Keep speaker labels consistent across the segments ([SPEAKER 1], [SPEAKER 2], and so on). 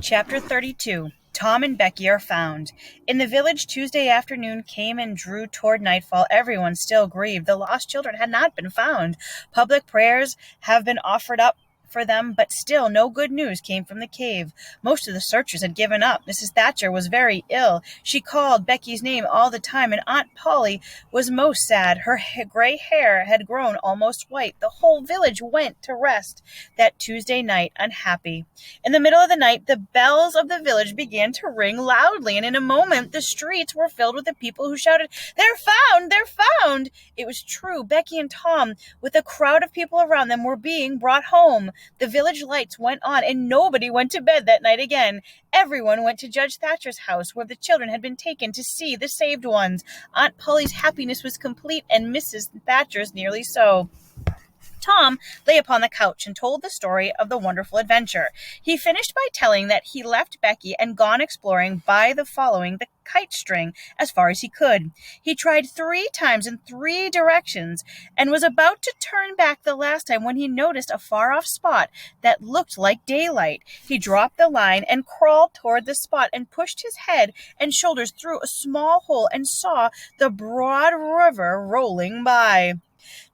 [SPEAKER 1] Chapter 32. Tom and Becky are found. In the village, Tuesday afternoon came and drew toward nightfall. Everyone still grieved. The lost children had not been found. Public prayers have been offered up for them, but still no good news came from the cave. Most of the searchers had given up. Mrs. Thatcher was very ill. She called Becky's name all the time, and Aunt Polly was most sad. Her gray hair had grown almost white. The whole village went to rest that Tuesday night, unhappy. In the middle of the night, the bells of the village began to ring loudly, and in a moment the streets were filled with the people who shouted, "They're found! They're found!" It was true. Becky and Tom, with a crowd of people around them, were being brought home. The village lights went on, and nobody went to bed that night again. Everyone went to Judge Thatcher's house, where the children had been taken to see the saved ones. Aunt Polly's happiness was complete, and Mrs. Thatcher's nearly so. Tom lay upon the couch and told the story of the wonderful adventure. He finished by telling that he left Becky and gone exploring by following the kite string as far as he could. He tried 3 times in 3 directions and was about to turn back the last time when he noticed a far-off spot that looked like daylight. He dropped the line and crawled toward the spot and pushed his head and shoulders through a small hole and saw the broad river rolling by.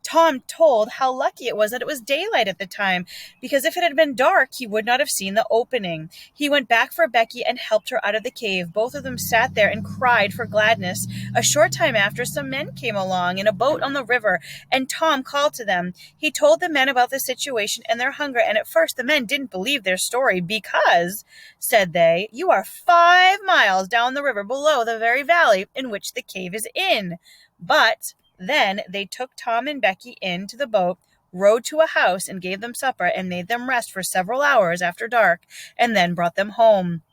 [SPEAKER 1] Tom told how lucky it was that it was daylight at the time, because if it had been dark, he would not have seen the opening. He went back for Becky and helped her out of the cave. Both of them sat there and cried for gladness. A short time after, some men came along in a boat on the river, and Tom called to them. He told the men about the situation and their hunger, and at first the men didn't believe their story because, said they, "you are 5 miles down the river below the very valley in which the cave is in." But then they took Tom and Becky into the boat, rowed to a house, and gave them supper, and made them rest for several hours after dark, and then brought them home.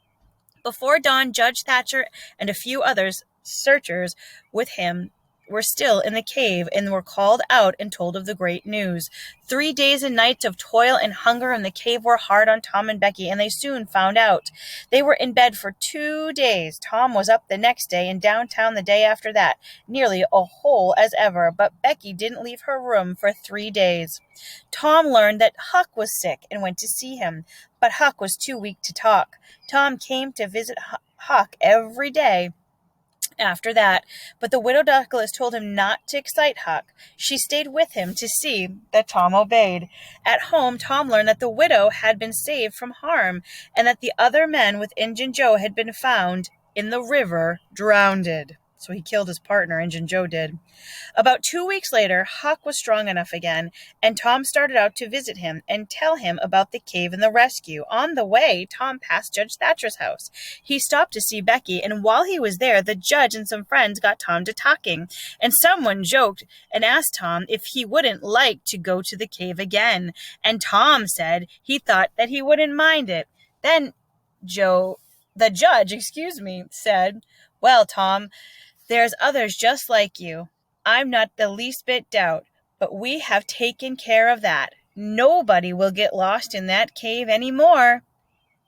[SPEAKER 1] Before dawn, Judge Thatcher and a few others, searchers with him, were still in the cave and were called out and told of the great news. 3 days and nights of toil and hunger in the cave were hard on Tom and Becky, and they soon found out. They were in bed for 2 days. Tom was up the next day and downtown the day after that, nearly a whole as ever, but Becky didn't leave her room for 3 days. Tom learned that Huck was sick and went to see him, but Huck was too weak to talk. Tom came to visit Huck every day after that, but the widow Douglas told him not to excite Huck. She stayed with him to see that Tom obeyed. At home, Tom learned that the widow had been saved from harm, and that the other men with Injun Joe had been found in the river drowned. So he killed his partner, Injun Joe did. About 2 weeks later, Huck was strong enough again, and Tom started out to visit him and tell him about the cave and the rescue. On the way, Tom passed Judge Thatcher's house. He stopped to see Becky, and while he was there, the judge and some friends got Tom to talking, and someone joked and asked Tom if he wouldn't like to go to the cave again, and Tom said he thought that he wouldn't mind it. Then the judge, said, "Well, Tom, there's others just like you. I'm not the least bit doubt, but we have taken care of that. Nobody will get lost in that cave any more."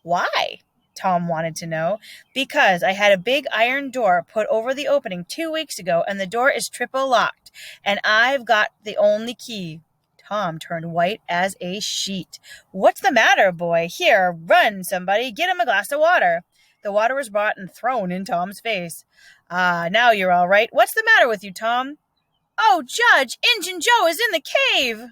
[SPEAKER 1] "Why?" Tom wanted to know. "Because I had a big iron door put over the opening 2 weeks ago, and the door is triple locked, and I've got the only key." Tom turned white as a sheet. "What's the matter, boy? Here, run, somebody, get him a glass of water." The water was brought and thrown in Tom's face. "Ah, now you're all right. What's the matter with you, Tom?" "Oh, Judge, Injun Joe is in the cave."